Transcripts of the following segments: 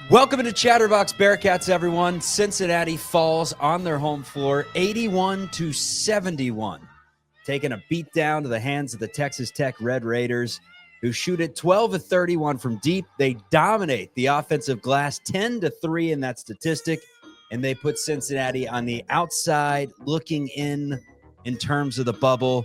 Welcome to Chatterbox Bearcats, everyone. Cincinnati falls on their home floor, 81-71, taking a beat down to the hands of the Texas Tech Red Raiders, who shoot it 12 of 31 from deep. They dominate the offensive glass 10-3 in that statistic, and they put Cincinnati on the outside looking in terms of the bubble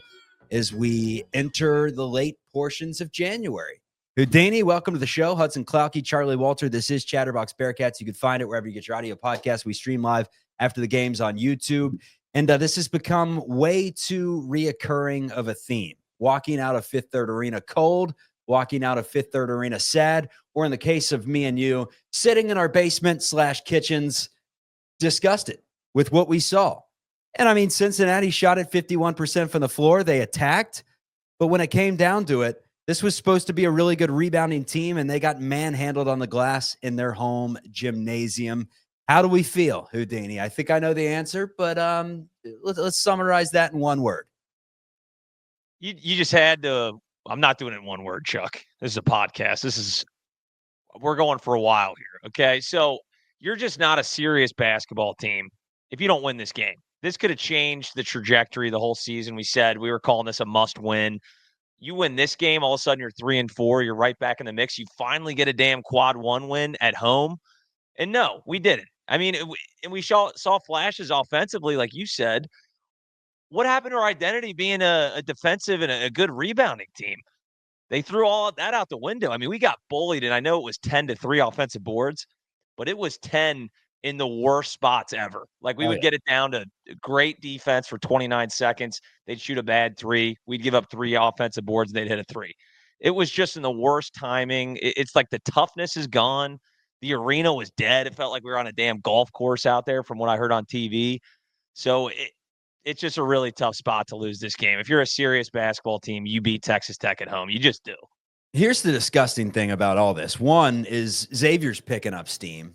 as we enter the late portions of January. Houdini, welcome to the show. Hudson Klauke, Charlie Walter. This is Chatterbox Bearcats. You can find it wherever you get your audio podcast. We stream live after the games on YouTube. And this has become way too reoccurring of a theme. Walking out of Fifth Third Arena cold, walking out of Fifth Third Arena sad, or in the case of me and you, sitting in our basement/kitchens, disgusted with what we saw. And I mean, Cincinnati shot at 51% from the floor. They attacked. But when it came down to it, this was supposed to be a really good rebounding team, and they got manhandled on the glass in their home gymnasium. How do we feel, Houdini? I think I know the answer, but let's summarize that in one word. You just had to – I'm not doing it in one word, Chuck. This is a podcast. We're going for a while here, okay? So you're just not a serious basketball team if you don't win this game. This could have changed the trajectory of the whole season. We said we were calling this a must-win. You win this game, all of a sudden you're 3-4. You're right back in the mix. You finally get a damn quad one win at home. And no, we didn't. I mean, we saw flashes offensively, like you said. What happened to our identity being a defensive and a good rebounding team? They threw all of that out the window. I mean, we got bullied, and I know it was 10-3 offensive boards, but it was 10 in the worst spots ever. Like, we would get it down to great defense for 29 seconds. They'd shoot a bad three. We'd give up 3 offensive boards, and they'd hit a 3. It was just in the worst timing. It's like the toughness is gone. The arena was dead. It felt like we were on a damn golf course out there from what I heard on TV. So it's just a really tough spot to lose this game. If you're a serious basketball team, you beat Texas Tech at home. You just do. Here's the disgusting thing about all this. One is Xavier's picking up steam.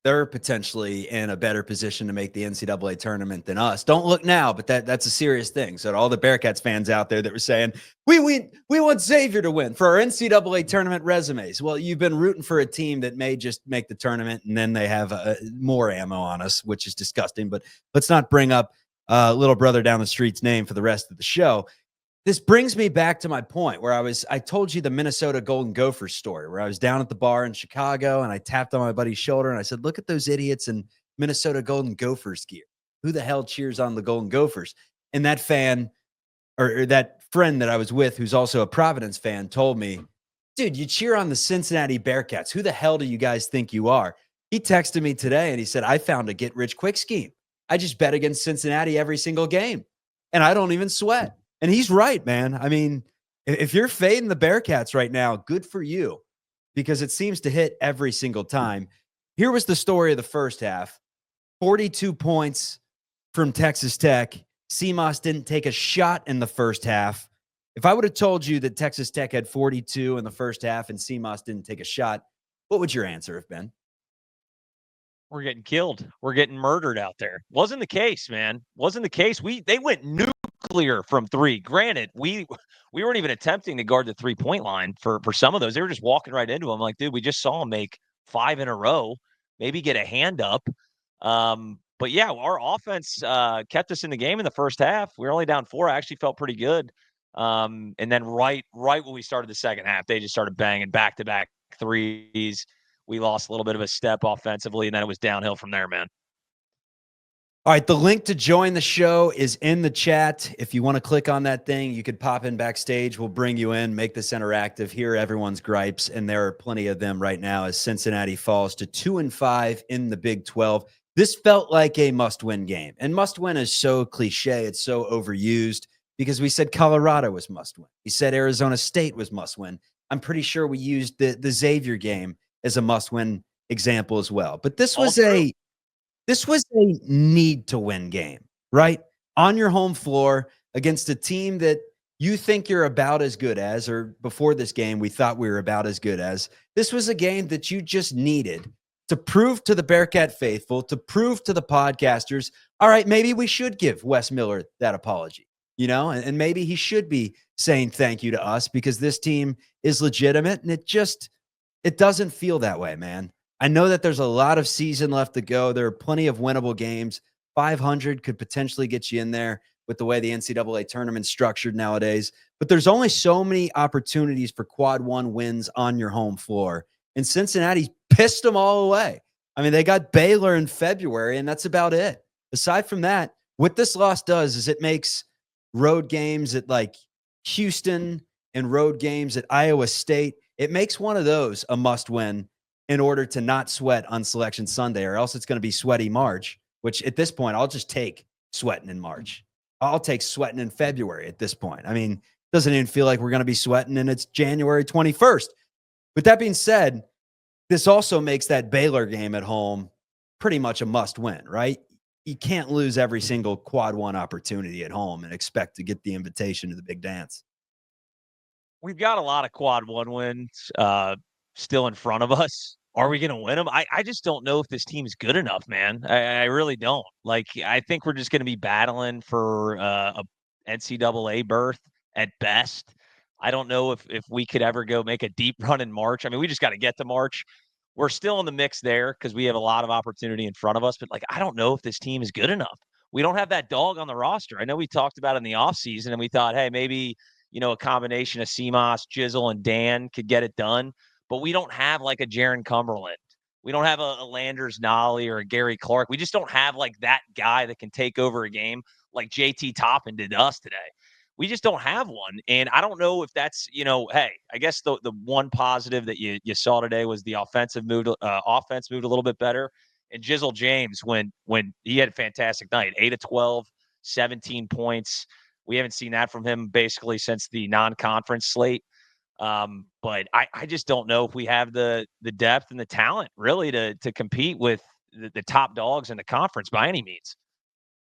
They're potentially in a better position to make the NCAA tournament than us. Don't look now, but that's a serious thing. So to all the Bearcats fans out there that were saying, we want Xavier to win for our NCAA tournament resumes. Well, you've been rooting for a team that may just make the tournament, and then they have more ammo on us, which is disgusting. But let's not bring up little brother down the street's name for the rest of the show. This brings me back to my point where I told you the Minnesota Golden Gophers story, where I was down at the bar in Chicago and I tapped on my buddy's shoulder and I said, look at those idiots in Minnesota Golden Gophers gear. Who the hell cheers on the Golden Gophers? And that fan or that friend that I was with, who's also a Providence fan, told me, dude, you cheer on the Cincinnati Bearcats. Who the hell do you guys think you are? He texted me today and he said, I found a get rich quick scheme. I just bet against Cincinnati every single game and I don't even sweat. And he's right, man. I mean, if you're fading the Bearcats right now, good for you, because it seems to hit every single time. Here was the story of the first half. 42 points from Texas Tech. CMOS didn't take a shot in the first half. If I would have told you that Texas Tech had 42 in the first half and CMOS didn't take a shot, what would your answer have been? We're getting killed. We're getting murdered out there. Wasn't the case, man. Wasn't the case. They went nuclear from 3. Granted, we weren't even attempting to guard the 3-point line for some of those. They were just walking right into them. Like, dude, we just saw them make 5 in a row, maybe get a hand up. But yeah, our offense kept us in the game in the first half. We were only down 4. I actually felt pretty good. And then right when we started the second half, they just started banging back-to-back threes. We lost a little bit of a step offensively, and then it was downhill from there, man. All right, the link to join the show is in the chat. If you want to click on that thing, you could pop in backstage. We'll bring you in, make this interactive, hear everyone's gripes, and there are plenty of them right now as Cincinnati falls to 2-5 in the Big 12. This felt like a must-win game, and must-win is so cliche. It's so overused because we said Colorado was must-win. We said Arizona State was must-win. I'm pretty sure we used the Xavier game as a must-win example as well. But this was a need-to-win game, right? On your home floor against a team that you think you're about as good as, or before this game, we thought we were about as good as. This was a game that you just needed to prove to the Bearcat faithful, to prove to the podcasters, all right, maybe we should give Wes Miller that apology, you know, and maybe he should be saying thank you to us because this team is legitimate, and it doesn't feel that way, man. I know that there's a lot of season left to go. There are plenty of winnable games. 500 could potentially get you in there with the way the NCAA tournament's structured nowadays. But there's only so many opportunities for quad one wins on your home floor. And Cincinnati pissed them all away. I mean, they got Baylor in February, and that's about it. Aside from that, what this loss does is it makes road games at like Houston and road games at Iowa State, it makes one of those a must win in order to not sweat on Selection Sunday, or else it's going to be sweaty March, which at this point, I'll just take sweating in March. I'll take sweating in February at this point. I mean, it doesn't even feel like we're going to be sweating, and it's January 21st. With that being said, this also makes that Baylor game at home pretty much a must win, right? You can't lose every single quad one opportunity at home and expect to get the invitation to the big dance. We've got a lot of quad one wins still in front of us. Are we going to win them? I just don't know if this team is good enough, man. I really don't. Like, I think we're just going to be battling for a NCAA berth at best. I don't know if we could ever go make a deep run in March. I mean, we just got to get to March. We're still in the mix there because we have a lot of opportunity in front of us. But, like, I don't know if this team is good enough. We don't have that dog on the roster. I know we talked about it in the offseason, and we thought, hey, maybe – a combination of Seamoss, Jizzle, and Dan could get it done. But we don't have like a Jaron Cumberland. We don't have a Landers Nolly or a Gary Clark. We just don't have like that guy that can take over a game like JT Toppin did to us today. We just don't have one. And I don't know if that's, hey, I guess the one positive that you saw today was the offense moved a little bit better. And Jizzle James, when he had a fantastic night, 8 of 12, 17 points. We haven't seen that from him basically since the non-conference slate. But I just don't know if we have the depth and the talent really to compete with the top dogs in the conference by any means.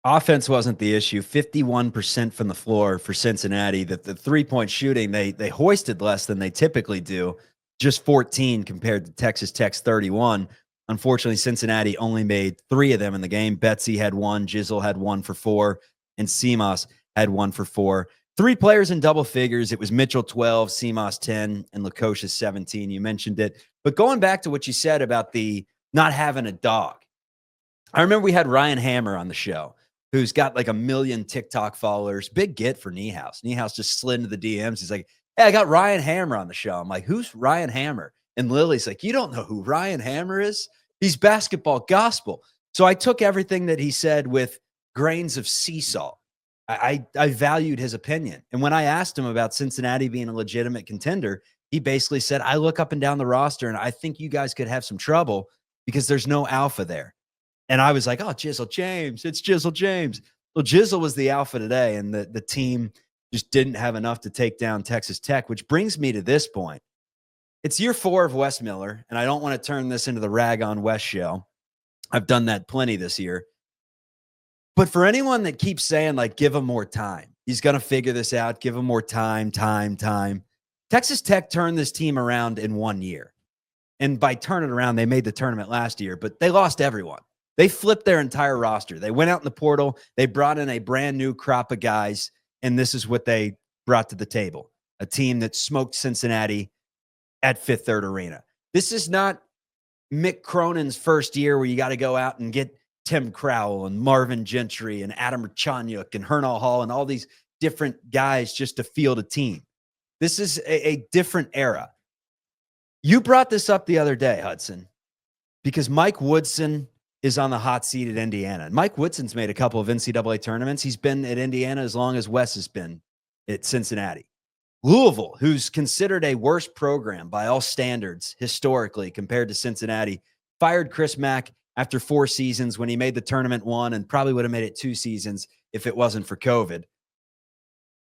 Offense wasn't the issue. 51% from the floor for Cincinnati. That the three-point shooting, they hoisted less than they typically do, just 14 compared to Texas Tech's 31. Unfortunately, Cincinnati only made 3 of them in the game. Betsy had 1, Jizzle had 1 for 4, and Seamoss had 1 for 4. 3 players in double figures. It was Mitchell 12, Seamoss 10, and Lukosius 17. You mentioned it. But going back to what you said about the not having a dog, I remember we had Ryan Hammer on the show, who's got like 1 million TikTok followers. Big get for Niehaus. Niehaus just slid into the DMs. He's like, hey, I got Ryan Hammer on the show. I'm like, who's Ryan Hammer? And Lily's like, you don't know who Ryan Hammer is? He's basketball gospel. So I took everything that he said with grains of sea salt. I valued his opinion. And when I asked him about Cincinnati being a legitimate contender, he basically said, I look up and down the roster and I think you guys could have some trouble because there's no alpha there. And I was like, oh, Jizzle James. It's Jizzle James. Well, Jizzle was the alpha today, and the team just didn't have enough to take down Texas Tech, which brings me to this point. It's year 4 of Wes Miller, and I don't want to turn this into the Rag on Wes show. I've done that plenty this year. But for anyone that keeps saying, like, give him more time, he's going to figure this out, give him more time. Texas Tech turned this team around in 1 year. And by turn it around, they made the tournament last year, but they lost everyone. They flipped their entire roster. They went out in the portal. They brought in a brand new crop of guys, and this is what they brought to the table, a team that smoked Cincinnati at Fifth Third Arena. This is not Mick Cronin's first year where you got to go out and get Tim Crowell and Marvin Gentry and Adam Chanyuk and Hernal Hall and all these different guys just to field a team. This is a different era. You brought this up the other day, Hudson, because Mike Woodson is on the hot seat at Indiana. Mike Woodson's made a couple of NCAA tournaments. He's been at Indiana as long as Wes has been at Cincinnati. Louisville, who's considered a worse program by all standards historically compared to Cincinnati, fired Chris Mack after 4 seasons when he made the tournament 1 and probably would have made it 2 seasons if it wasn't for COVID.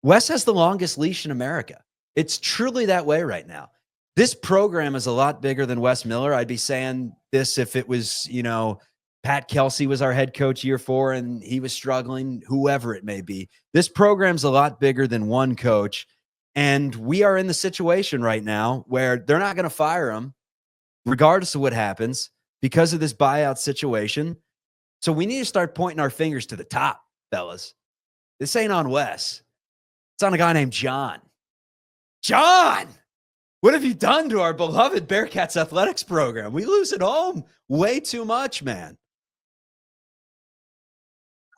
Wes has the longest leash in America. It's truly that way right now. This program is a lot bigger than Wes Miller. I'd be saying this if it was, Pat Kelsey was our head coach year 4 and he was struggling, whoever it may be. This program's a lot bigger than one coach. And we are in the situation right now where they're not going to fire him regardless of what happens because of this buyout situation. So we need to start pointing our fingers to the top, fellas. This ain't on Wes. It's on a guy named John. John! What have you done to our beloved Bearcats athletics program? We lose at home way too much, man.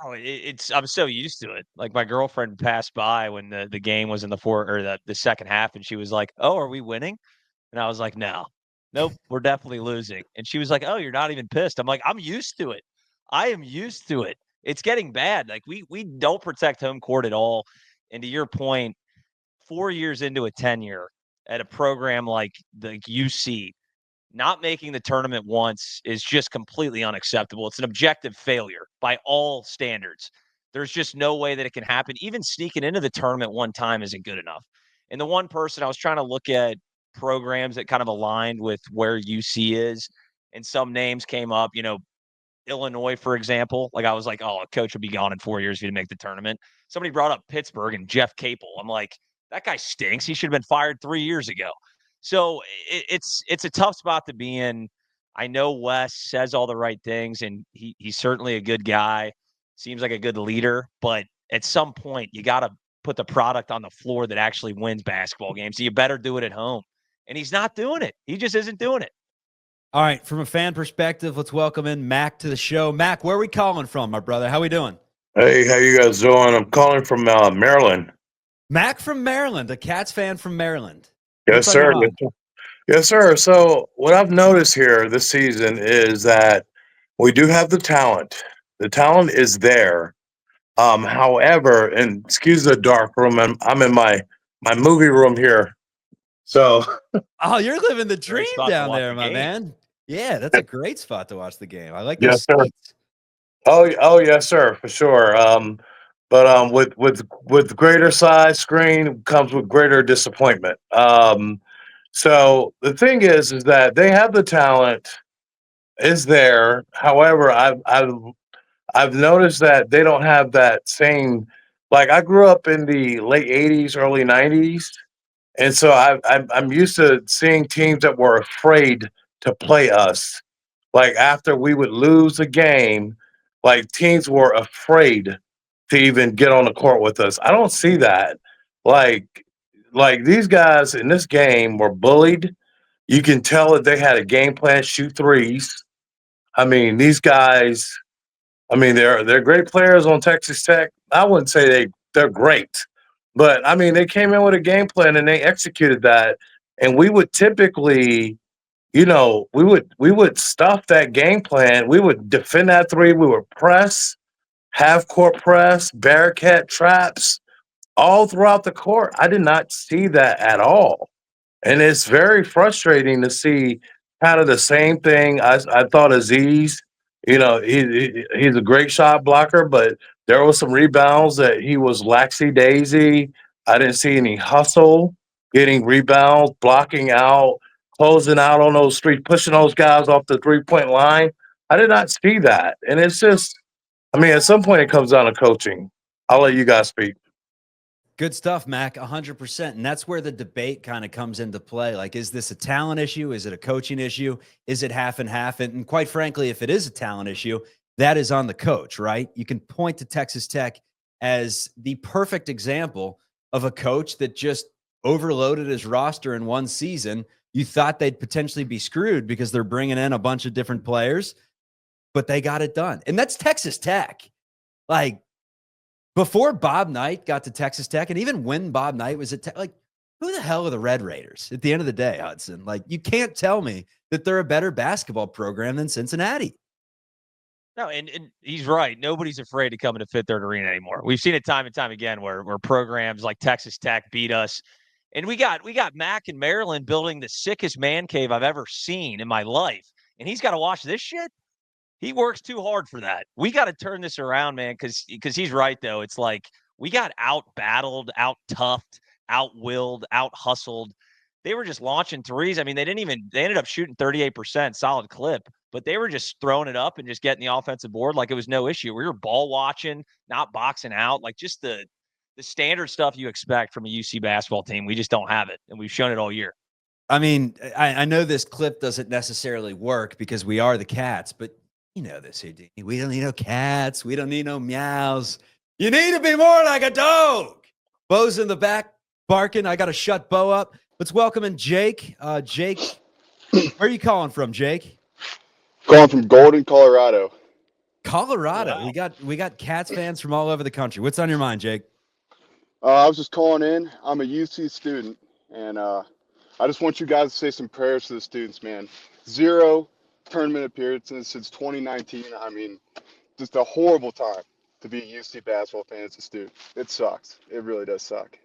Oh, it's I'm so used to it. Like my girlfriend passed by when the game was in the second half, and she was like, "Oh, are we winning?" And I was like, "No, nope, we're definitely losing." And she was like, "Oh, you're not even pissed." I'm like, "I'm used to it. I am used to it. It's getting bad. Like we don't protect home court at all." And to your point, 4 years into a tenure at a program like the UC, not making the tournament once is just completely unacceptable. It's an objective failure by all standards. There's just no way that it can happen. Even sneaking into the tournament one time isn't good enough. And the one person I was trying to look at programs that kind of aligned with where UC is, and some names came up, Illinois, for example. Like I was like, oh, a coach would be gone in 4 years if he didn't make the tournament. Somebody brought up Pittsburgh and Jeff Capel. I'm like, that guy stinks. He should have been fired 3 years ago. So it's a tough spot to be in. I know Wes says all the right things, and he's certainly a good guy. Seems like a good leader, but at some point you got to put the product on the floor that actually wins basketball games. So you better do it at home. And he's not doing it. He just isn't doing it. All right, from a fan perspective, let's welcome in Mac to the show. Mac, where are we calling from, my brother? How we doing? Hey, how you guys doing? I'm calling from Maryland. Mac from Maryland, a Cats fan from Maryland. Yes, What's on your sir. Yes, mind? sir. Yes, sir. So what I've noticed here this season is that we do have the talent. The talent is there. However, and excuse the dark room, I'm in my movie room here. So Oh, you're living the Great dream spot to down watch there, the my game. man. Yeah, that's a great spot to watch the game. I like those yes, sir. seats. Oh, yes, sir, for sure. But with greater size screen comes with greater disappointment. So the thing is that they have the talent is there. However, I've noticed that they don't have that same. Like I grew up in the late '80s, early '90s, and so I'm used to seeing teams that were afraid to play us. Like after we would lose a game, like teams were afraid to even get on the court with us. I don't see that. Like like these guys in this game were bullied. You can tell that they had a game plan, shoot threes. I mean, these guys, I mean, they're great players on Texas Tech. I wouldn't say they're great, but I mean, they came in with a game plan and they executed that. And we would typically, we would stuff that game plan. We would defend that three. We would press, half court press, Bearcat traps all throughout the court. I did not see that at all. And it's very frustrating to see kind of the same thing. I thought Aziz, he's a great shot blocker, but there was some rebounds that he was laxy daisy. I didn't see any hustle, getting rebounds, blocking out, closing out on those three, pushing those guys off the 3-point line. I did not see that. And it's just, I mean, at some point it comes down to coaching. I'll let you guys speak. Good stuff, Mac, 100%. And that's where the debate kind of comes into play. Like, is this a talent issue? Is it a coaching issue? Is it half and half? And quite frankly, if it is a talent issue, that is on the coach, right? You can point to Texas Tech as the perfect example of a coach that just overloaded his roster in one season. You thought they'd potentially be screwed because they're bringing in a bunch of different players, but they got it done. And that's Texas Tech. Like, before Bob Knight got to Texas Tech, and even when Bob Knight was at Tech, like, who the hell are the Red Raiders at the end of the day, Hudson? Like, you can't tell me that they're a better basketball program than Cincinnati. No, and he's right. Nobody's afraid to come into Fifth Third Arena anymore. We've seen it time and time again where programs like Texas Tech beat us. And we got Mac in Maryland building the sickest man cave I've ever seen in my life. And he's got to watch this shit. He works too hard for that. We got to turn this around, man, because he's right, though. It's like we got out-battled, out-toughed, out-willed, out-hustled. They were just launching threes. I mean, they ended up shooting 38%, solid clip, but they were just throwing it up and just getting the offensive board like it was no issue. We were ball watching, not boxing out, like just the standard stuff you expect from a UC basketball team. We just don't have it, and we've shown it all year. I mean, I know this clip doesn't necessarily work because we are the Cats, but you know this, Houdini. We don't need no cats. We don't need no meows. You need to be more like a dog. Bo's in the back barking. I got to shut Bo up. Let's welcome in Jake. Jake, where are you calling from, Jake? Calling from Golden, Colorado. Colorado. Wow. We got Cats fans from all over the country. What's on your mind, Jake? I was just calling in. I'm a UC student, and I just want you guys to say some prayers to the students, man. 0 tournament appearances since 2019. I mean, just a horrible time to be a UC basketball fan as a student. It sucks. It really does suck.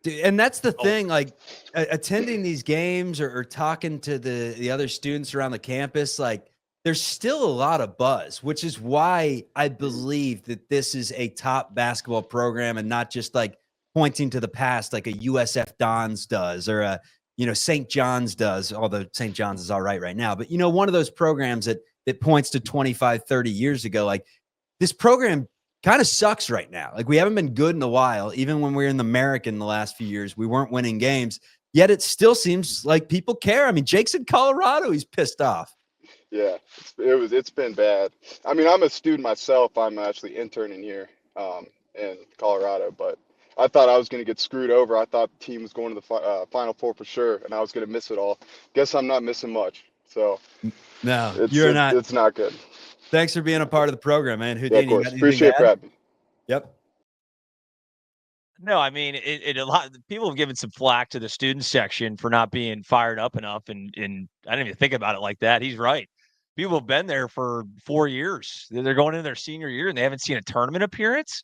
Dude, and that's the thing, like attending these games or talking to the other students around the campus, like there's still a lot of buzz, which is why I believe that this is a top basketball program and not just like pointing to the past like a USF Dons does or a St. John's does, although St. John's is all right now. But one of those programs that points to 25, 30 years ago, like this program kind of sucks right now. Like we haven't been good in a while. Even when we were in the American the last few years, we weren't winning games. Yet it still seems like people care. I mean, Jake's in Colorado. He's pissed off. Yeah, it's been bad. I mean, I'm a student myself. I'm actually interning here in Colorado, but I thought I was going to get screwed over. I thought the team was going to the Final Four for sure, and I was going to miss it all. Guess I'm not missing much. So no, you're not. It's not good. Thanks for being a part of the program, man. Yeah, of course. Appreciate it for having me. Yep. No, I mean, a lot people have given some flack to the student section for not being fired up enough, and I didn't even think about it like that. He's right. People have been there for 4 years. They're going into their senior year and they haven't seen a tournament appearance.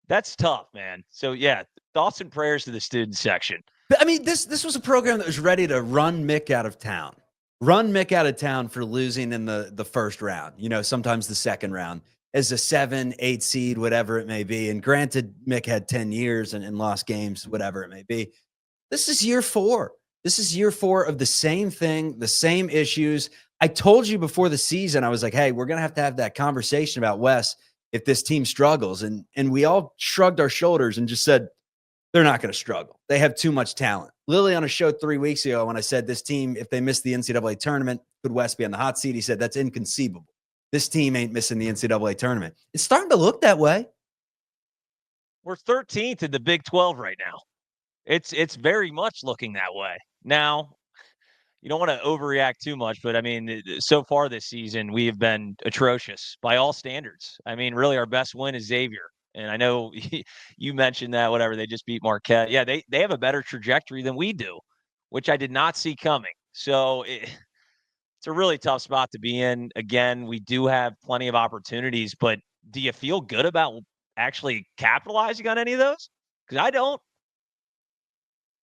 That's tough, man. So yeah, thoughts and prayers to the student section. But, I mean, this was a program that was ready to run Mick out of town. Run Mick out of town for losing in the first round, sometimes the second round as a 7, 8 seed, whatever it may be. And granted, Mick had 10 years and lost games, whatever it may be. This is year 4. This is year 4 of the same thing, the same issues. I told you before the season, I was like, hey, we're going to have that conversation about Wes if this team struggles. And we all shrugged our shoulders and just said, they're not going to struggle. They have too much talent. Lily on a show 3 weeks ago, when I said this team, if they miss the NCAA tournament, could Wes be on the hot seat? He said, that's inconceivable. This team ain't missing the NCAA tournament. It's starting to look that way. We're 13th in the Big 12 right now. It's very much looking that way. Now, you don't want to overreact too much, but I mean, so far this season, we have been atrocious by all standards. I mean, really, our best win is Xavier. And I know you mentioned that, whatever, they just beat Marquette. Yeah, they have a better trajectory than we do, which I did not see coming. So it's a really tough spot to be in. Again, we do have plenty of opportunities, but do you feel good about actually capitalizing on any of those? Because I don't.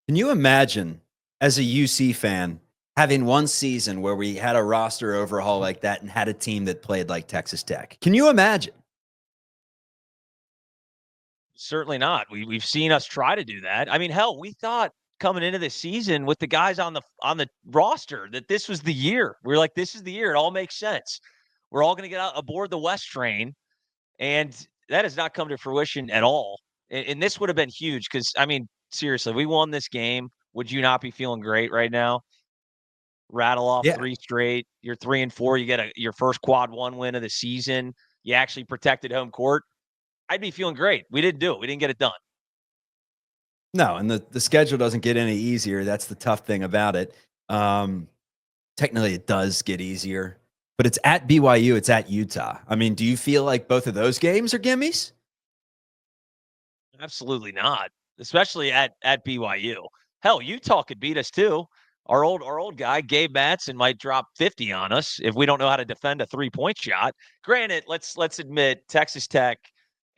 Can you imagine, as a UC fan, having one season where we had a roster overhaul like that and had a team that played like Texas Tech? Can you imagine? Certainly not. We've seen us try to do that. I mean, hell, we thought coming into the season with the guys on the roster that this was the year. We were like, this is the year. It all makes sense. We're all going to get out aboard the West train, and that has not come to fruition at all. And this would have been huge because, I mean, seriously, we won this game. Would you not be feeling great right now? Rattle off 3 straight. You're 3-4. You get your first quad 1 win of the season. You actually protected home court. I'd be feeling great. We didn't do it. We didn't get it done. No, and the schedule doesn't get any easier. That's the tough thing about it. Technically, it does get easier, but it's at BYU. It's at Utah. I mean, do you feel like both of those games are gimmies? Absolutely not, especially at BYU. Hell, Utah could beat us too. Our old guy, Gabe Matson, might drop 50 on us if we don't know how to defend a 3-point shot. Granted, let's admit Texas Tech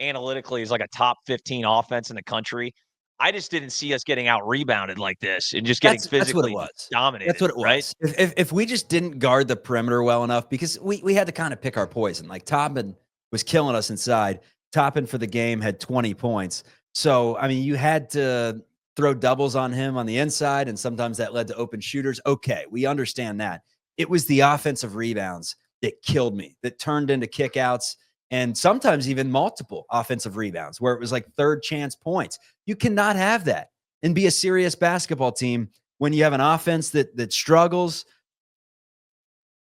analytically is like a top 15 offense in the country. I just didn't see us getting out rebounded like this and just getting physically dominated. That's what it was. Right? If we just didn't guard the perimeter well enough, because we had to kind of pick our poison. Like Toppin was killing us inside. Toppin for the game had 20 points. So, I mean, you had to throw doubles on him on the inside, and sometimes that led to open shooters. Okay, we understand that. It was the offensive rebounds that killed me, that turned into kickouts, and sometimes even multiple offensive rebounds where it was like third chance points. You cannot have that and be a serious basketball team when you have an offense that struggles.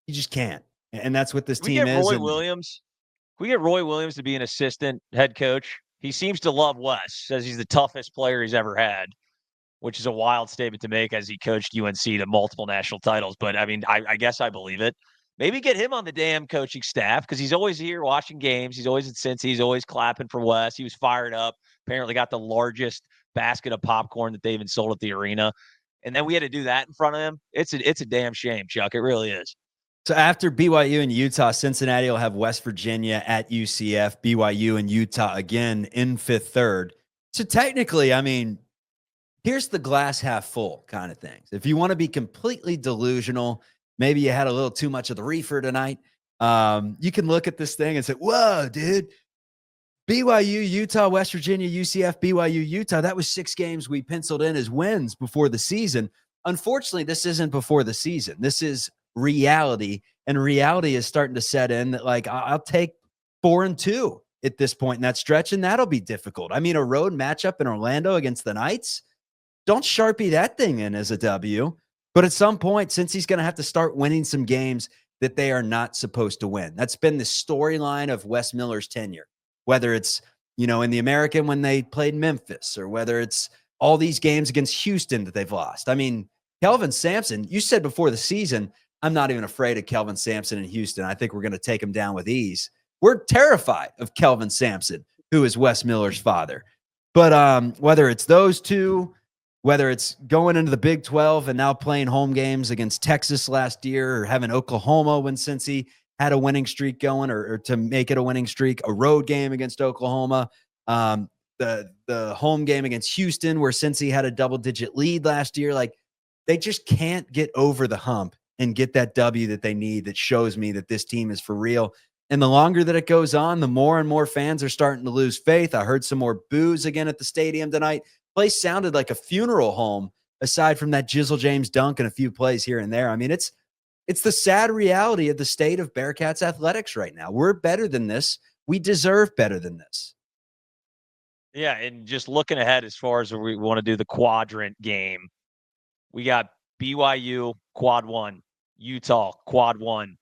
You just can't. And that's what this team is. Roy Williams. Can we get Roy Williams to be an assistant head coach? He seems to love Wes, says he's the toughest player he's ever had. which is a wild statement to make as he coached UNC to multiple national titles. But I mean, I guess I believe it. Maybe get him on the damn coaching staff because he's always here watching games. He's always at Cincy. He's always clapping for Wes. He was fired up. Apparently got the largest basket of popcorn that they even sold at the arena. And then we had to do that in front of him. It's a damn shame, Chuck. It really is. So after BYU and Utah, Cincinnati will have West Virginia at UCF, BYU and Utah again in 5th, 3rd. So technically, I mean, here's the glass half full kind of things. If you want to be completely delusional, maybe you had a little too much of the reefer tonight. You can look at this thing and say, whoa, dude, BYU, Utah, West Virginia, UCF, BYU, Utah. That was 6 games we penciled in as wins before the season. Unfortunately, this isn't before the season. This is reality, and reality is starting to set in that, like, I'll take 4-2 at this point in that stretch, and that'll be difficult. I mean, a road matchup in Orlando against the Knights, don't Sharpie that thing in as a W. But at some point, since he's going to have to start winning some games that they are not supposed to win. That's been the storyline of Wes Miller's tenure, whether it's, in the American when they played Memphis, or whether it's all these games against Houston that they've lost. I mean, Kelvin Sampson, you said before the season, I'm not even afraid of Kelvin Sampson in Houston. I think we're going to take him down with ease. We're terrified of Kelvin Sampson, who is Wes Miller's father. But whether it's those two, whether it's going into the Big 12 and now playing home games against Texas last year, or having Oklahoma when Cincy had a winning streak going, or to make it a winning streak, a road game against Oklahoma, the home game against Houston where Cincy had a double-digit lead last year. Like, they just can't get over the hump and get that W that they need that shows me that this team is for real. And the longer that it goes on, the more and more fans are starting to lose faith. I heard some more boos again at the stadium tonight. Place sounded like a funeral home, aside from that Jizzle James dunk and a few plays here and there. I mean, it's the sad reality of the state of Bearcats athletics right now. We're better than this. We deserve better than this. Yeah, and just looking ahead as far as we want to do the quadrant game, we got BYU quad 1, Utah quad 1,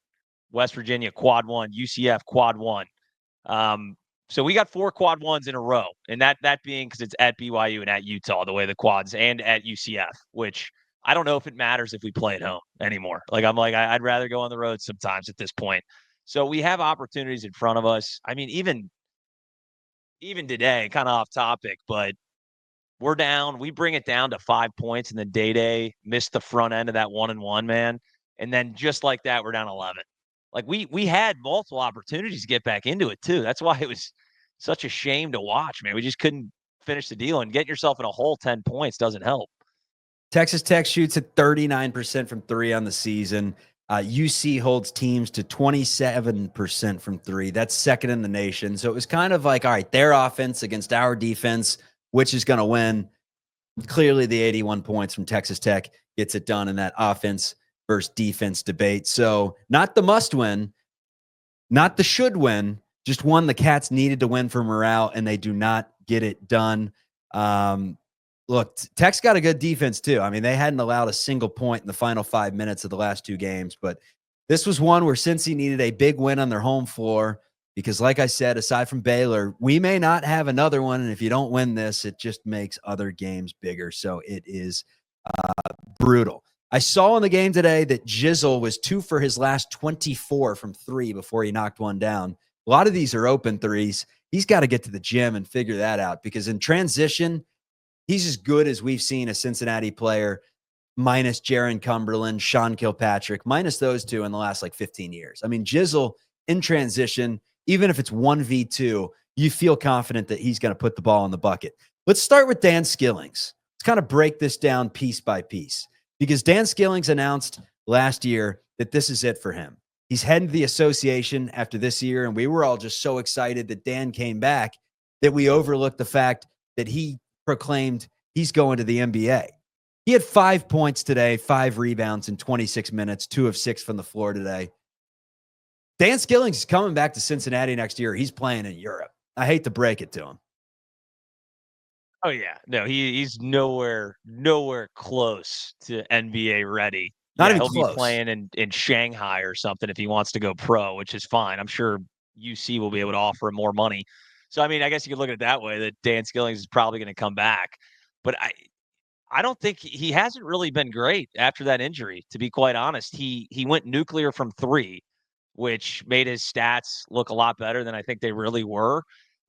West Virginia quad 1, UCF quad 1. So we got 4 quad 1s in a row, and that being because it's at BYU and at Utah, the way the quads, and at UCF, which I don't know if it matters if we play at home anymore. Like, I'd rather go on the road sometimes at this point. So we have opportunities in front of us. I mean, even today, kind of off topic, but we're down. We bring it down to 5 points, and then Day missed the front end of that 1-and-1, man. And then just like that, we're down 11. Like, we had multiple opportunities to get back into it too. That's why it was such a shame to watch, man. We just couldn't finish the deal, and getting yourself in a hole 10 points doesn't help. Texas Tech shoots at 39% from 3 on the season. UC holds teams to 27% from 3. That's second in the nation. So it was kind of like, all right, their offense against our defense, which is going to win? Clearly, the 81 points from Texas Tech gets it done in that offense versus defense debate. So not the must win, not the should win, just one the Cats needed to win for morale, and they do not get it done. Look, Tech's got a good defense too. I mean, they hadn't allowed a single point in the final 5 minutes of the last 2 games, but this was one where Cincy needed a big win on their home floor because, like I said, aside from Baylor, we may not have another one, and if you don't win this, it just makes other games bigger. So it is brutal. I saw in the game today that Jizzle was 2 for his last 24 from 3 before he knocked one down. A lot of these are open threes. He's got to get to the gym and figure that out because in transition, he's as good as we've seen a Cincinnati player, minus Jaron Cumberland, Sean Kilpatrick, minus those 2 in the last 15 years. I mean, Jizzle in transition, even if it's 1v2, you feel confident that he's going to put the ball in the bucket. Let's start with Dan Skillings. Let's kind of break this down piece by piece because Dan Skillings announced last year that this is it for him. He's heading to the association after this year, and we were all just so excited that Dan came back that we overlooked the fact that he proclaimed he's going to the NBA. He had 5 points today, 5 rebounds in 26 minutes, 2 of 6 from the floor today. Dan Skillings is coming back to Cincinnati next year. He's playing in Europe. I hate to break it to him. Oh yeah, no, he's nowhere close to NBA ready. Not even he'll close. Be playing in Shanghai or something if he wants to go pro, which is fine. I'm sure UC will be able to offer him more money. So I mean, I guess you could look at it that way that Dan Skillings is probably going to come back. But I don't think he hasn't really been great after that injury, to be quite honest. He went nuclear from 3, which made his stats look a lot better than I think they really were.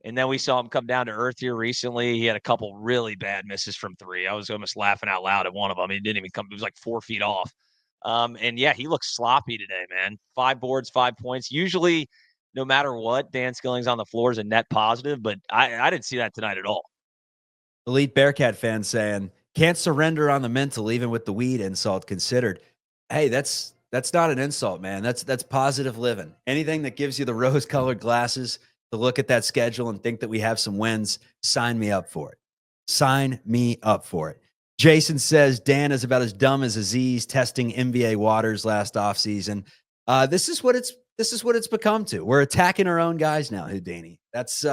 And then we saw him come down to earth here recently. He had a couple really bad misses from 3. I was almost laughing out loud at one of them. He didn't even come. It was like 4 feet off. And yeah, he looks sloppy today, man. 5 boards, 5 points. Usually, no matter what, Dan Skilling's on the floor is a net positive, but I didn't see that tonight at all. Elite Bearcat fans saying, can't surrender on the mental, even with the weed insult considered. Hey, that's not an insult, man. That's positive living. Anything that gives you the rose-colored glasses to look at that schedule and think that we have some wins, sign me up for it. Sign me up for it. Jason says Dan is about as dumb as Aziz testing NBA waters last offseason. This is what it's become to. We're attacking our own guys now, Houdini. That's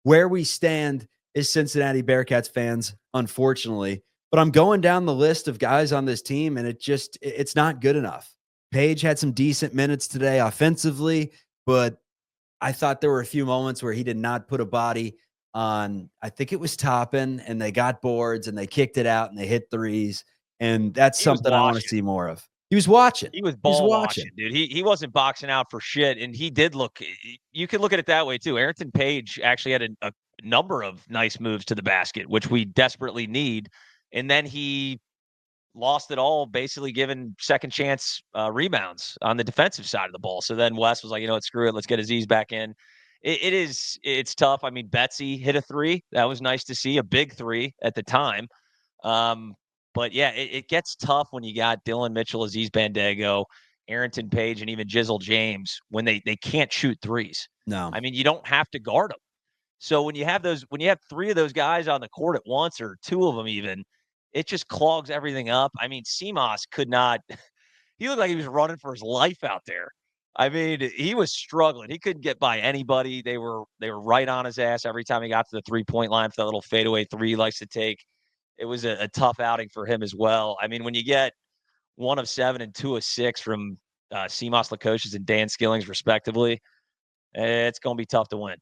where we stand as Cincinnati Bearcats fans, unfortunately. But I'm going down the list of guys on this team, and it's not good enough. Page had some decent minutes today offensively, but I thought there were a few moments where he did not put a body on, I think it was Toppin, and they got boards, and they kicked it out, and they hit threes, and that's something I want to see more of. He was watching. He was ball watching, dude. He wasn't boxing out for shit, and he did look – you can look at it that way, too. Ayrton Page actually had a number of nice moves to the basket, which we desperately need. And then he lost it all, basically given second chance rebounds on the defensive side of the ball. So then Wes was like, you know what, screw it. Let's get Aziz back in. It's tough. I mean, Betsy hit a 3. That was nice to see, a big 3 at the time. But yeah, it gets tough when you got Dylan Mitchell, Aziz Bandago, Ayrton Page, and even Jizzle James when they can't shoot threes. No. I mean, you don't have to guard them. So when you have 3 of those guys on the court at once, or 2 of them even, it just clogs everything up. I mean, Seamoss could not – he looked like he was running for his life out there. I mean, he was struggling. He couldn't get by anybody. They were right on his ass every time he got to the three-point line for that little fadeaway 3 he likes to take. It was a tough outing for him as well. I mean, when you get 1 of 7 and 2 of 6 from Seamoss Lukosius and Dan Skillings, respectively, it's going to be tough to win.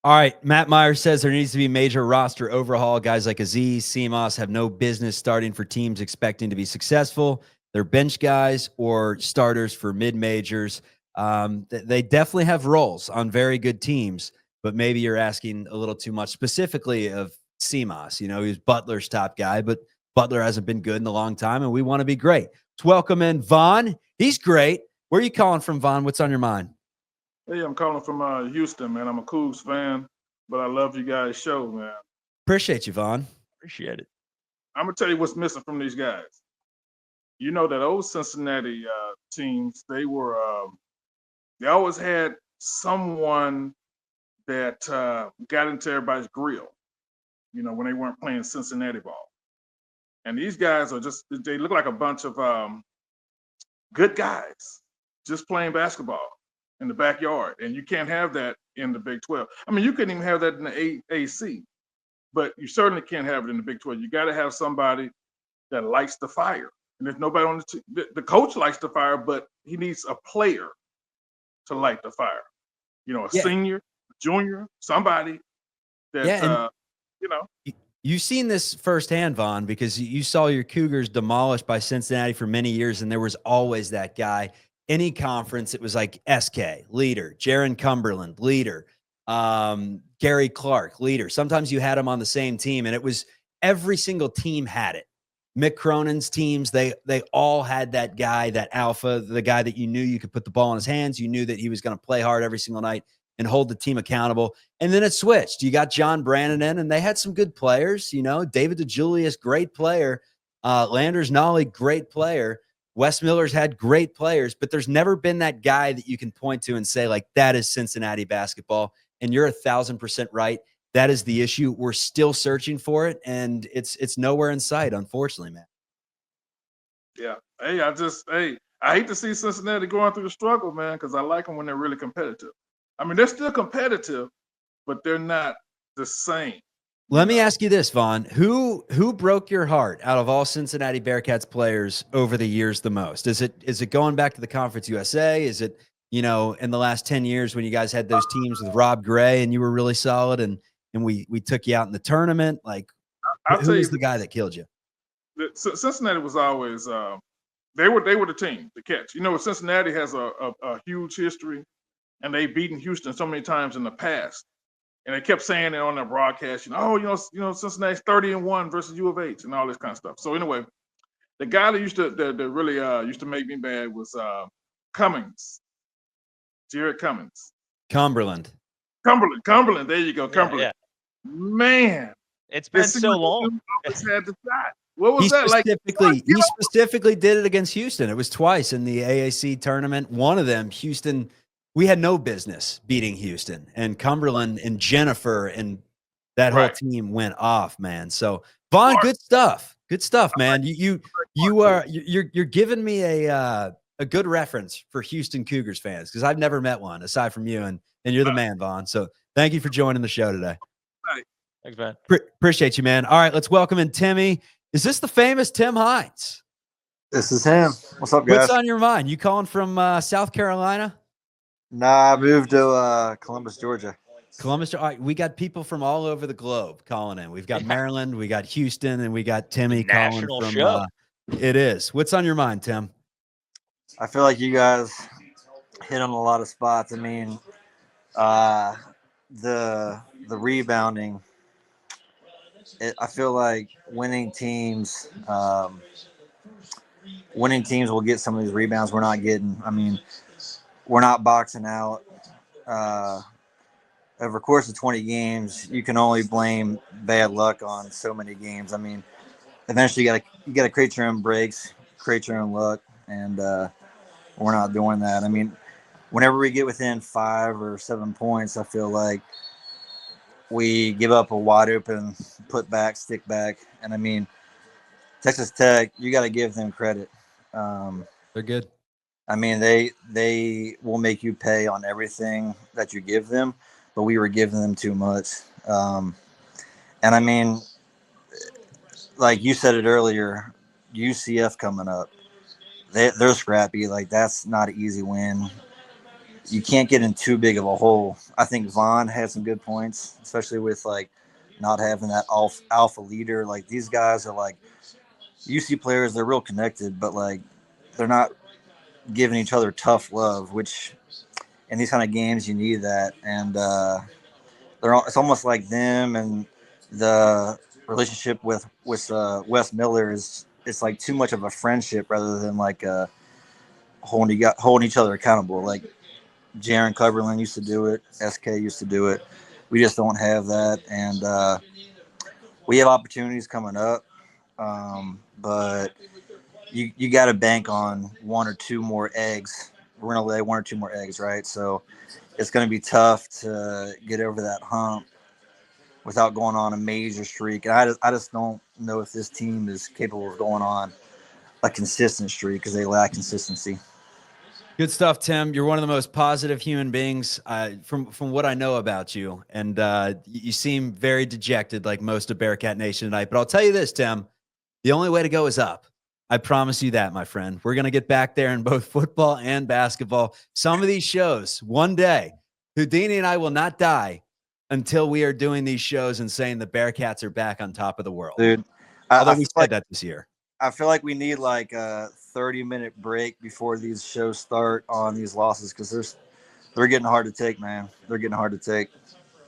All right, Matt Myers says there needs to be major roster overhaul. Guys like Aziz, Seamoss have no business starting for teams expecting to be successful. They're bench guys or starters for mid-majors. They definitely have roles on very good teams, but maybe you're asking a little too much specifically of Seamoss. You know, he was Butler's top guy, but Butler hasn't been good in a long time, and we want to be great. Let's welcome in Vaughn. He's great. Where are you calling from, Vaughn? What's on your mind? Hey, I'm calling from Houston, man. I'm a Cougs fan, but I love you guys' show, man. Appreciate you, Vaughn. Appreciate it. I'm going to tell you what's missing from these guys. You know that old Cincinnati teams, they always had someone that got into everybody's grill, you know, when they weren't playing Cincinnati ball. And these guys they look like a bunch of good guys just playing basketball in the backyard, and you can't have that in the Big 12. I mean, you couldn't even have that in the AAC, but you certainly can't have it in the Big 12. You got to have somebody that lights the fire. And there's nobody on the team. The coach lights the fire, but he needs a player to light the fire. You know, a senior, junior, somebody that, you know. You've seen this firsthand, Vaughn, because you saw your Cougars demolished by Cincinnati for many years, and there was always that guy. Any conference, it was like SK, leader, Jaron Cumberland, leader, Gary Clark, leader. Sometimes you had them on the same team, and it was every single team had it. Mick Cronin's teams, they all had that guy, that alpha, the guy that you knew you could put the ball in his hands. You knew that he was going to play hard every single night and hold the team accountable. And then it switched. You got John Brannon in, and they had some good players. You know, David DeJulius, great player. Landers Nolly, great player. Wes Miller's had great players, but there's never been that guy that you can point to and say, like, that is Cincinnati basketball. And you're 1,000% right. That is the issue. We're still searching for it, and it's nowhere in sight, unfortunately, man. Yeah. Hey, I hate to see Cincinnati going through the struggle, man, because I like them when they're really competitive. I mean, they're still competitive, but they're not the same. Let me ask you this, Vaughn. Who broke your heart out of all Cincinnati Bearcats players over the years the most? Is it going back to the Conference USA? Is it, you know, in the last 10 years when you guys had those teams with Rob Gray and you were really solid and we took you out in the tournament? Like, who was the guy that killed you? Cincinnati was always they were the team to catch. You know, Cincinnati has a huge history, and they've beaten Houston so many times in the past. And they kept saying it on their broadcast, Cincinnati's 30-1 versus U of H and all this kind of stuff. So anyway, the guy that really used to make me mad was Cummings, Jared Cummings. Cumberland. There you go, Cumberland. Yeah. Man, it's been so long. Had the shot. What was that like? He specifically did it against Houston. It was twice in the AAC tournament. One of them, Houston. We had no business beating Houston, and Cumberland and Jennifer and that whole team went off, man. So Vaughn, good stuff, man. You're giving me a good reference for Houston Cougars fans because I've never met one aside from you, and you're the man, Vaughn. So thank you for joining the show today. Thanks, man. Appreciate you, man. All right, let's welcome in Timmy. Is this the famous Tim Hines? This is him. What's up, guys? What's on your mind? You calling from South Carolina? Nah, I moved to Columbus, Georgia. Columbus. All right, we got people from all over the globe calling in. We've got Maryland, we got Houston, and we got Timmy calling from. Show. It is. What's on your mind, Tim? I feel like you guys hit on a lot of spots. I mean, the rebounding. I feel like winning teams will get some of these rebounds we're not getting. I mean, we're not boxing out. Over the course of 20 games, you can only blame bad luck on so many games. I mean, eventually you gotta create your own breaks, create your own luck, and we're not doing that. I mean, whenever we get within 5 or 7 points, I feel like we give up a wide open put back, stick back. And I mean, Texas Tech, you got to give them credit. They're good. I mean, they will make you pay on everything that you give them, but we were giving them too much. And I mean, like you said it earlier, UCF coming up, they're scrappy. Like, that's not an easy win. You can't get in too big of a hole. I think Vaughn had some good points, especially with like not having that alpha leader. Like, these guys are like UC players. They're real connected, but like they're not giving each other tough love, which in these kind of games you need that. And it's almost like them and the relationship with Wes Miller it's like too much of a friendship rather than like holding each other accountable. Like, Jaron Cumberland used to do it. SK used to do it. We just don't have that. And we have opportunities coming up. But you got to bank on 1 or 2 more eggs. We're going to lay 1 or 2 more eggs, right? So it's going to be tough to get over that hump without going on a major streak. And I just don't know if this team is capable of going on a consistent streak because they lack consistency. Good stuff, Tim. You're one of the most positive human beings from what I know about you. And you seem very dejected like most of Bearcat Nation tonight. But I'll tell you this, Tim, the only way to go is up. I promise you that, my friend. We're going to get back there in both football and basketball. Some of these shows, one day, Houdini and I will not die until we are doing these shows and saying the Bearcats are back on top of the world. Dude, although we said that this year. I feel like we need like a 30-minute break before these shows start on these losses because they're getting hard to take, man. They're getting hard to take.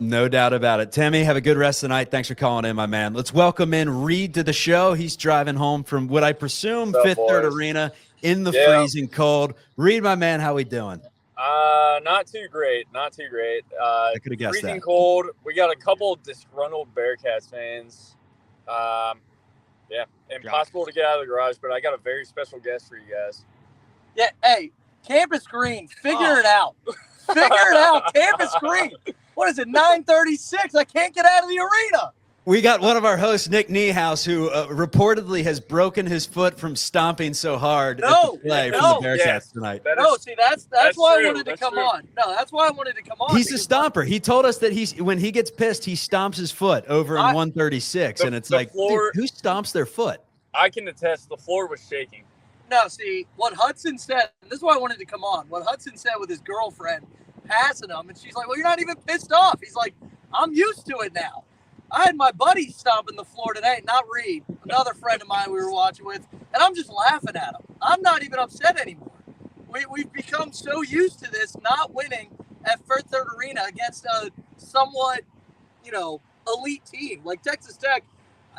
No doubt about it. Timmy, have a good rest of the night. Thanks for calling in, my man. Let's welcome in Reed to the show. He's driving home from what I presume Fifth Third Arena in the freezing cold. Reed, my man, how we doing? Not too great. I could have guessed freezing that. cold. We got a couple disgruntled Bearcats fans. Yeah, impossible to get out of the garage, but I got a very special guest for you guys. Yeah, hey, Campus Green, figure it out. Figure it out, Campus Green. What is it, 9:36? I can't get out of the arena. We got one of our hosts, Nick Niehaus, who reportedly has broken his foot from stomping so hard at the play from the Bearcats tonight. That's why I wanted to come on. No, that's why I wanted to come on. He's a stomper. He told us that when he gets pissed, he stomps his foot over in 136, and it's like, dude, who stomps their foot? I can attest the floor was shaking. No, see, what Hudson said, and this is why I wanted to come on, what Hudson said with his girlfriend passing him, and she's like, well, you're not even pissed off. He's like, I'm used to it now. I had my buddy stomping the floor today, not Reed, another friend of mine we were watching with, and I'm just laughing at him. I'm not even upset anymore. We've become so used to this not winning at First Third Arena against a somewhat, elite team. Like Texas Tech,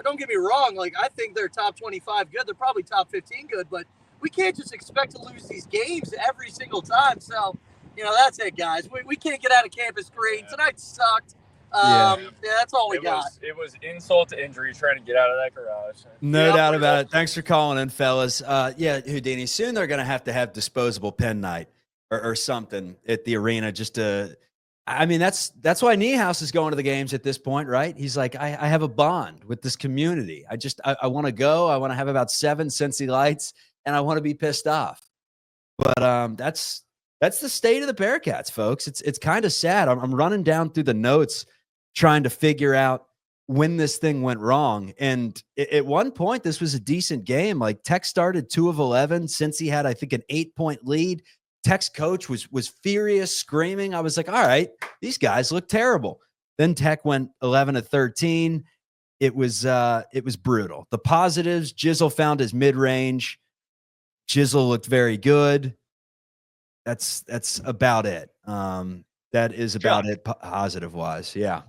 don't get me wrong, like I think they're top 25 good. They're probably top 15 good, but we can't just expect to lose these games every single time. So, that's it, guys. We can't get out of Campus Green. Tonight sucked. That's all we got. It was insult to injury trying to get out of that garage. No doubt about it. Thanks for calling in, fellas. Houdini, soon they're going to have disposable pen night or something at the arena just to – I mean, that's why Niehaus is going to the games at this point, right? He's like, I have a bond with this community. I want to go. I want to have about 7 Cincy lights, and I want to be pissed off. But that's the state of the Bearcats, folks. It's kind of sad. I'm running down through the notes trying to figure out when this thing went wrong. And at one point, this was a decent game. Like Tech started 2 of 11. Cincy had, I think, an 8-point lead. Tech's coach was furious, screaming. I was like, all right, these guys look terrible. Then Tech went 11 of 13. It was brutal. The positives, Jizzle found his mid-range. Jizzle looked very good. That's about it. That is about it positive-wise. Yeah.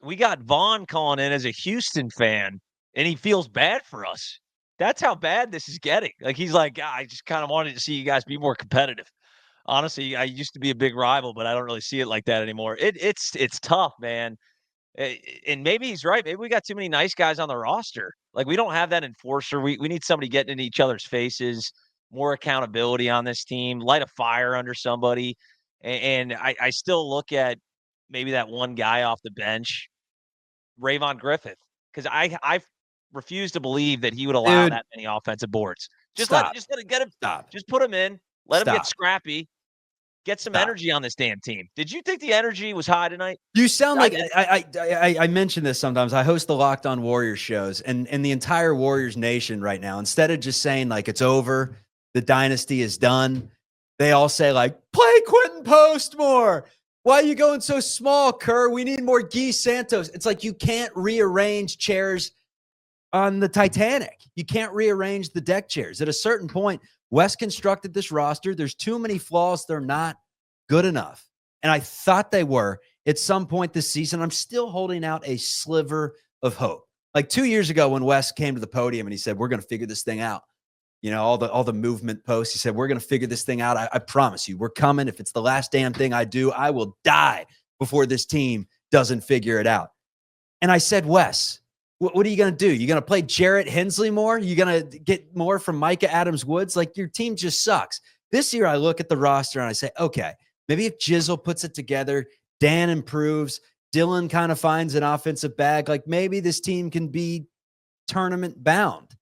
We got Vaughn calling in as a Houston fan, and he feels bad for us. That's how bad this is getting. Like, he's like, I just kind of wanted to see you guys be more competitive. Honestly, I used to be a big rival, but I don't really see it like that anymore. It's tough, man. And maybe he's right. Maybe we got too many nice guys on the roster. Like, we don't have that enforcer. We need somebody getting in each other's faces, more accountability on this team, light a fire under somebody. And I still look at maybe that one guy off the bench, Rayvon Griffith, because I refuse to believe that he would allow that many offensive boards. Just let him get him. Stop. Just put him in. Let him get scrappy. Get some energy on this damn team. Did you think the energy was high tonight? You sound like I mention this sometimes. I host the Locked On Warriors shows, and the entire Warriors nation right now, instead of just saying like it's over, the dynasty is done, they all say like, play Quentin Post more. Why are you going so small, Kerr? We need more Guy Santos. It's like you can't rearrange chairs on the Titanic. You can't rearrange the deck chairs. At a certain point, West constructed this roster. There's too many flaws. They're not good enough. And I thought they were at some point this season. I'm still holding out a sliver of hope. Like 2 years ago when West came to the podium and he said, we're going to figure this thing out. All the movement posts. He said, we're going to figure this thing out. I promise you, we're coming. If it's the last damn thing I do, I will die before this team doesn't figure it out. And I said, Wes, what are you going to do? You going to play Jarrett Hensley more? You going to get more from Micah Adams-Woods? Like, your team just sucks. This year I look at the roster and I say, okay, maybe if Jizzle puts it together, Dan improves, Dylan kind of finds an offensive bag, like maybe this team can be tournament bound.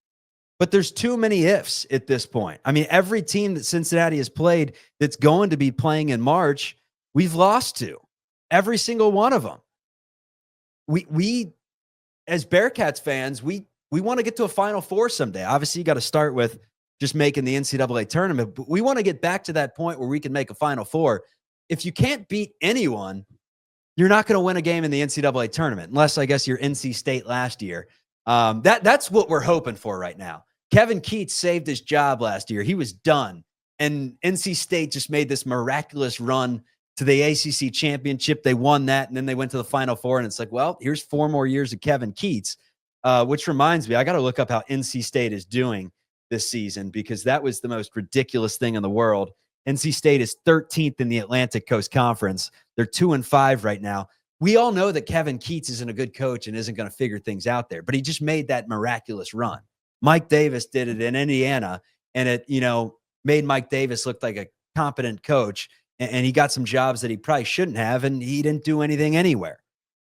But there's too many ifs at this point. I mean, every team that Cincinnati has played that's going to be playing in March, we've lost to. Every single one of them. We as Bearcats fans, we want to get to a Final Four someday. Obviously, you got to start with just making the NCAA tournament, but we want to get back to that point where we can make a Final Four. If you can't beat anyone, you're not going to win a game in the NCAA tournament, unless I guess you're NC State last year. That's what we're hoping for right now. Kevin Keats saved his job last year. He was done. And NC State just made this miraculous run to the ACC championship. They won that, and then they went to the Final Four, and it's like, well, here's 4 more years of Kevin Keats, which reminds me, I got to look up how NC State is doing this season, because that was the most ridiculous thing in the world. NC State is 13th in the Atlantic Coast Conference. They're 2-5 right now. We all know that Kevin Keats isn't a good coach and isn't going to figure things out there, but he just made that miraculous run. Mike Davis did it in Indiana, and it, made Mike Davis look like a competent coach, and he got some jobs that he probably shouldn't have, and he didn't do anything anywhere.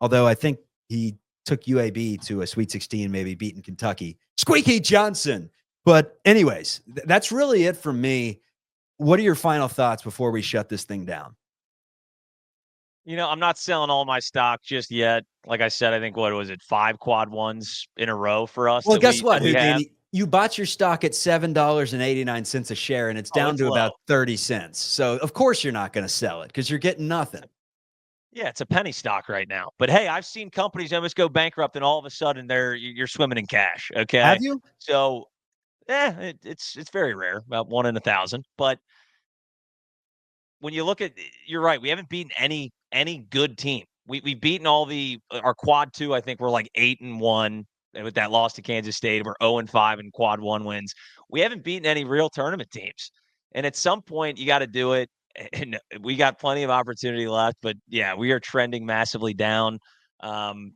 Although I think he took UAB to a Sweet 16, maybe beating Kentucky. Squeaky Johnson. But anyways, that's really it from me. What are your final thoughts before we shut this thing down? I'm not selling all my stock just yet. Like I said, I think, 5 quad ones in a row for us? Well, guess what, Houdini? You bought your stock at $7.89 a share, and it's down to about 30 cents. So, of course, you're not going to sell it because you're getting nothing. Yeah, it's a penny stock right now. But hey, I've seen companies almost go bankrupt, and all of a sudden you're swimming in cash. Okay, Have you? so it's very rare, about 1 in 1,000. But when you look at, you're right. We haven't beaten any good team. We've beaten all our quad two. I think we're like 8-1 with that loss to Kansas State. We're 0-5 in quad one wins. We haven't beaten any real tournament teams. And at some point, you got to do it. And we got plenty of opportunity left. But yeah, we are trending massively down.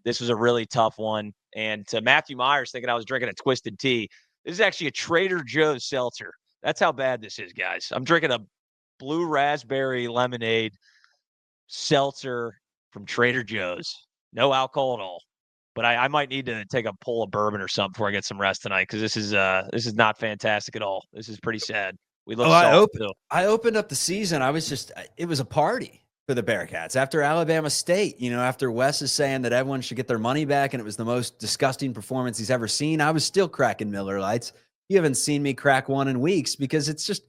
This was a really tough one. And to Matthew Myers thinking I was drinking a Twisted Tea, this is actually a Trader Joe's seltzer. That's how bad this is, guys. I'm drinking a blue raspberry lemonade seltzer from Trader Joe's. No alcohol at all. But I might need to take a pull of bourbon or something before I get some rest tonight, because this is not fantastic at all. This is pretty sad. We look soft too. I opened up the season. It was a party for the Bearcats after Alabama State. After Wes is saying that everyone should get their money back and it was the most disgusting performance he's ever seen, I was still cracking Miller Lights. You haven't seen me crack one in weeks because it's just,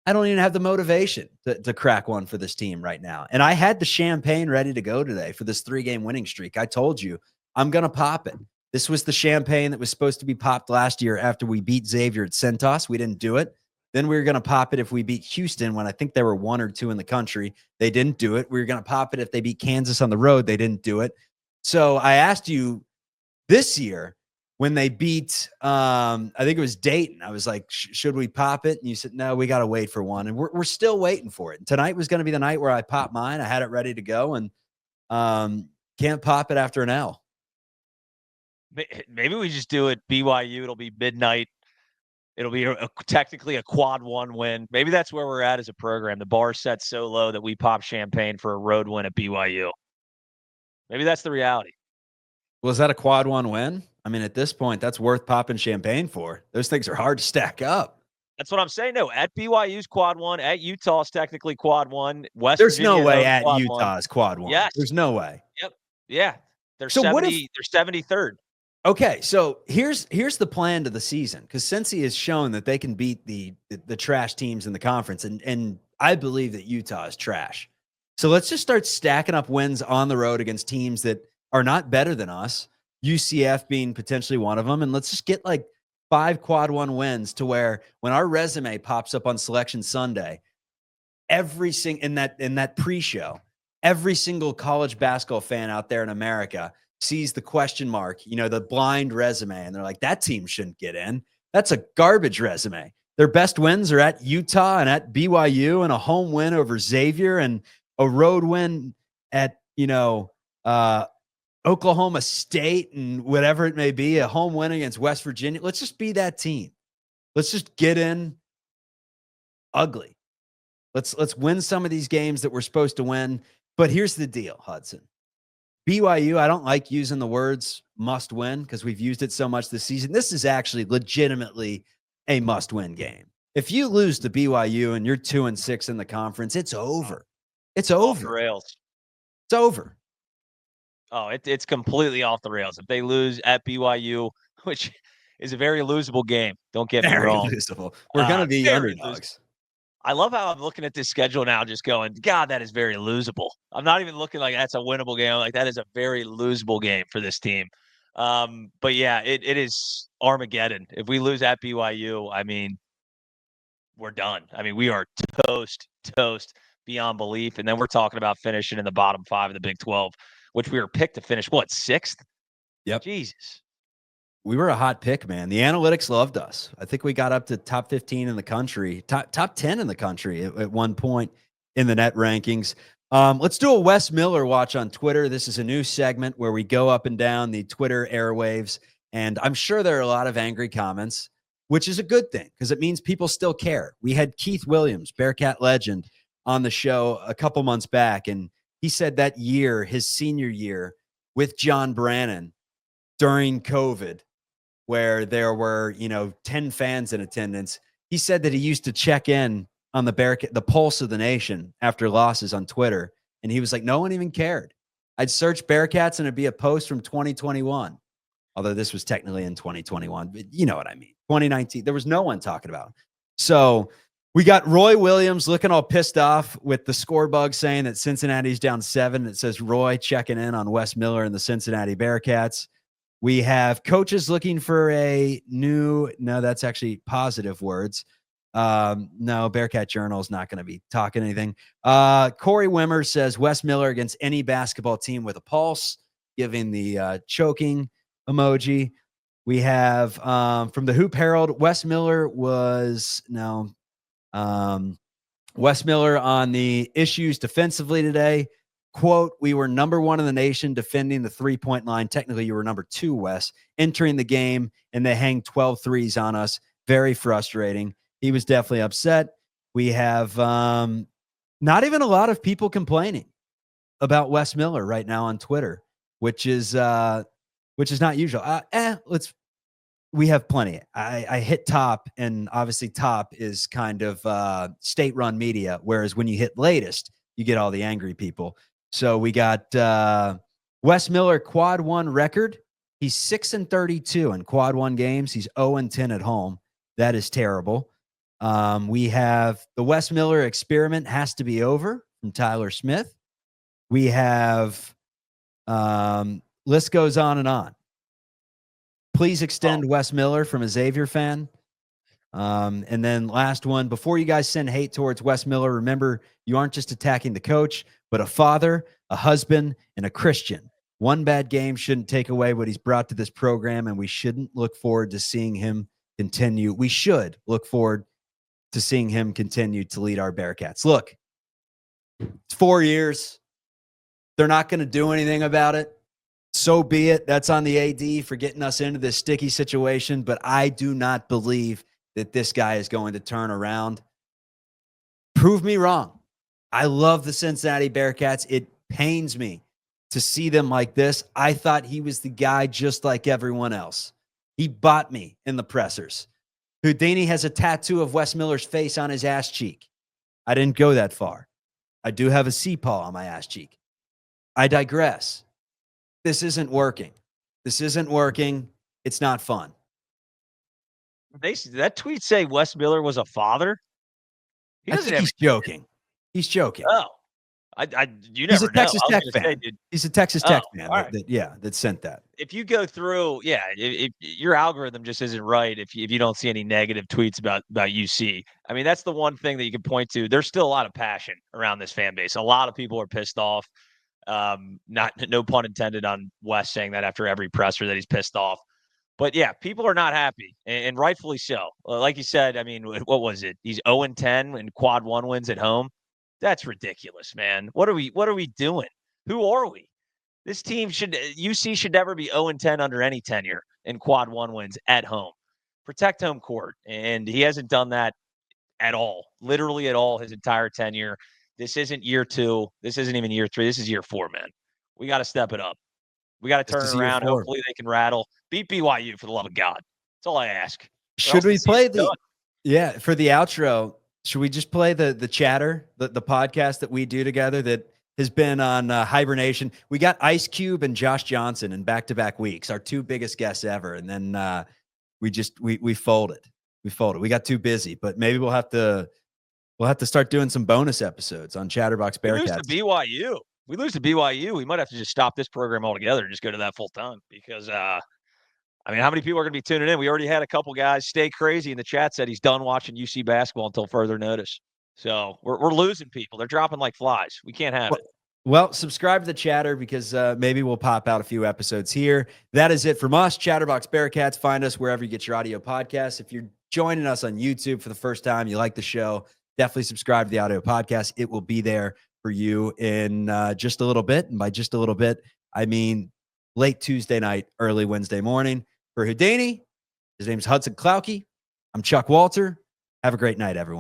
I don't even have the motivation to crack one for this team right now. And I had the champagne ready to go today for this 3-game winning streak. I told you, I'm going to pop it. This was the champagne that was supposed to be popped last year after we beat Xavier at Centos. We didn't do it. Then we were going to pop it if we beat Houston when I think they were 1 or 2 in the country. They didn't do it. We were going to pop it if they beat Kansas on the road. They didn't do it. So I asked you this year when they beat, I think it was Dayton. I was like, should we pop it? And you said, no, we got to wait for one. And we're still waiting for it. And tonight was going to be the night where I popped mine. I had it ready to go, and can't pop it after an L. Maybe we just do it BYU. It'll be midnight. It'll be technically a quad one win. Maybe that's where we're at as a program. The bar set so low that we pop champagne for a road win at BYU. Maybe that's the reality. Well, is that a quad one win? I mean, at this point, that's worth popping champagne for. Those things are hard to stack up. That's what I'm saying. No, at BYU's quad one, at Utah's technically quad one. There's no way at Utah's quad one. Yes. There's no way. Yep. Yeah. They're so 70. They're 73rd. Okay, so here's the plan to the season, because Cincy has shown that they can beat the trash teams in the conference, and I believe that Utah is trash. So let's just start stacking up wins on the road against teams that are not better than us, UCF being potentially one of them, and let's just get like 5 quad one wins to where when our resume pops up on Selection Sunday, in that pre-show, every single college basketball fan out there in America sees the question mark, the blind resume, and they're like, that team shouldn't get in. That's a garbage resume. Their best wins are at Utah and at BYU, and a home win over Xavier, and a road win at, Oklahoma State, and whatever it may be, a home win against West Virginia. Let's just be that team. Let's just get in ugly. Let's win some of these games that we're supposed to win. But here's the deal, Hudson. BYU, I don't like using the words must win because we've used it so much this season. This is actually legitimately a must win game. If you lose to BYU and you're 2-6 in the conference, it's over. It's over. Off the rails. It's over. Oh, it's completely off the rails. If they lose at BYU, which is a very losable game, don't get me wrong. Losable. We're going to be underdogs. I love how I'm looking at this schedule now, just going, God, that is very losable. I'm not even looking like that's a winnable game. I'm like, that is a very losable game for this team. But yeah, it is Armageddon. If we lose at BYU, I mean, we're done. I mean, we are toast beyond belief. And then we're talking about finishing in the bottom 5 of the Big 12, which we were picked to finish, 6th? Yep. Jesus. We were a hot pick, man. The analytics loved us. I think we got up to top 15 in the country, top 10 in the country at one point in the net rankings. Let's do a Wes Miller watch on Twitter. This is a new segment where we go up and down the Twitter airwaves, and I'm sure there are a lot of angry comments, which is a good thing because it means people still care. We had Keith Williams, Bearcat legend, on the show a couple months back, and he said that year, his senior year with John Brannon during COVID, where there were, 10 fans in attendance, he said that he used to check in on the pulse of the nation after losses on Twitter. And he was like, no one even cared. I'd search Bearcats and it'd be a post from 2021. Although this was technically in 2021, but you know what I mean. 2019, there was no one talking about it. So We got Roy Williams looking all pissed off with the score bug saying that Cincinnati's down 7. It says Roy checking in on Wes Miller and the Cincinnati Bearcats. We have coaches looking for no, that's actually positive words. No, Bearcat Journal is not going to be talking anything. Corey Wimmer says Wes Miller against any basketball team with a pulse, giving the choking emoji. We have from the Hoop Herald, Wes Miller on the issues defensively today. Quote, we were number 1 in the nation defending the 3-point line. Technically, you were number 2, Wes, entering the game, and they hang 12 threes on us. Very frustrating. He was definitely upset. We have not even a lot of people complaining about Wes Miller right now on Twitter, which is not usual. We have plenty. I hit top, and obviously top is kind of state-run media, whereas when you hit latest, you get all the angry people. So we got Wes Miller quad 1 record. He's 6-32 in quad 1 games. He's 0-10 at home. That is terrible. We have the Wes Miller experiment has to be over from Tyler Smith. We have list goes on and on. Please extend Wes Miller from a Xavier fan. And then last one, before you guys send hate towards Wes Miller, remember you aren't just attacking the coach, but a father, a husband, and a Christian. One bad game shouldn't take away what he's brought to this program, and we shouldn't look forward to seeing him continue. We should look forward to seeing him continue to lead our Bearcats. Look, it's 4 years. They're not going to do anything about it. So be it. That's on the AD for getting us into this sticky situation, but I do not believe that this guy is going to turn around. Prove me wrong. I love the Cincinnati Bearcats. It pains me to see them like this. I thought he was the guy just like everyone else. He bought me in the pressers. Houdini has a tattoo of Wes Miller's face on his ass cheek. I didn't go that far. I do have a C-paw on my ass cheek. I digress. This isn't working. This isn't working. It's not fun. That tweet say Wes Miller was a father? I think he's joking. He's joking. Oh, you never know. He's a Texas Tech fan. He's a Texas Tech fan that sent that. If you go through, if your algorithm just isn't right, if you don't see any negative tweets about UC, I mean, that's the one thing that you can point to. There's still a lot of passion around this fan base. A lot of people are pissed off. No pun intended on Wes saying that after every presser that he's pissed off. But yeah, people are not happy, and rightfully so. Like you said, I mean, what was it? He's 0-10 in quad 1 wins at home. That's ridiculous, man. What are we doing? Who are we? This team UC should never be 0-10 under any tenure in quad 1 wins at home. Protect home court, and he hasn't done that at all, literally at all, his entire tenure. This isn't year 2. This isn't even year 3. This is year 4, man. We got to step it up. We got to turn it around. Hopefully they can rattle. Beat BYU, for the love of God. That's all I ask. Should we play for the outro, should we just play the chatter, the podcast that we do together that has been on hibernation? We got Ice Cube and Josh Johnson in back-to-back weeks, our 2 biggest guests ever. And then we folded. We got too busy, but maybe we'll have to start doing some bonus episodes on Chatterbox Bearcats. We lose to BYU. We might have to just stop this program altogether and just go to that full time because, I mean, how many people are going to be tuning in? We already had a couple guys stay crazy in the chat said he's done watching UC basketball until further notice. So we're losing people. They're dropping like flies. We can't have it. Well, subscribe to the chatter because maybe we'll pop out a few episodes here. That is it from us, Chatterbox Bearcats. Find us wherever you get your audio podcasts. If you're joining us on YouTube for the first time, you like the show, definitely subscribe to the audio podcast. It will be there for you in just a little bit. And by just a little bit, I mean late Tuesday night, early Wednesday morning. For Houdini, his name's Hudson Klauke. I'm Chuck Walter. Have a great night, everyone.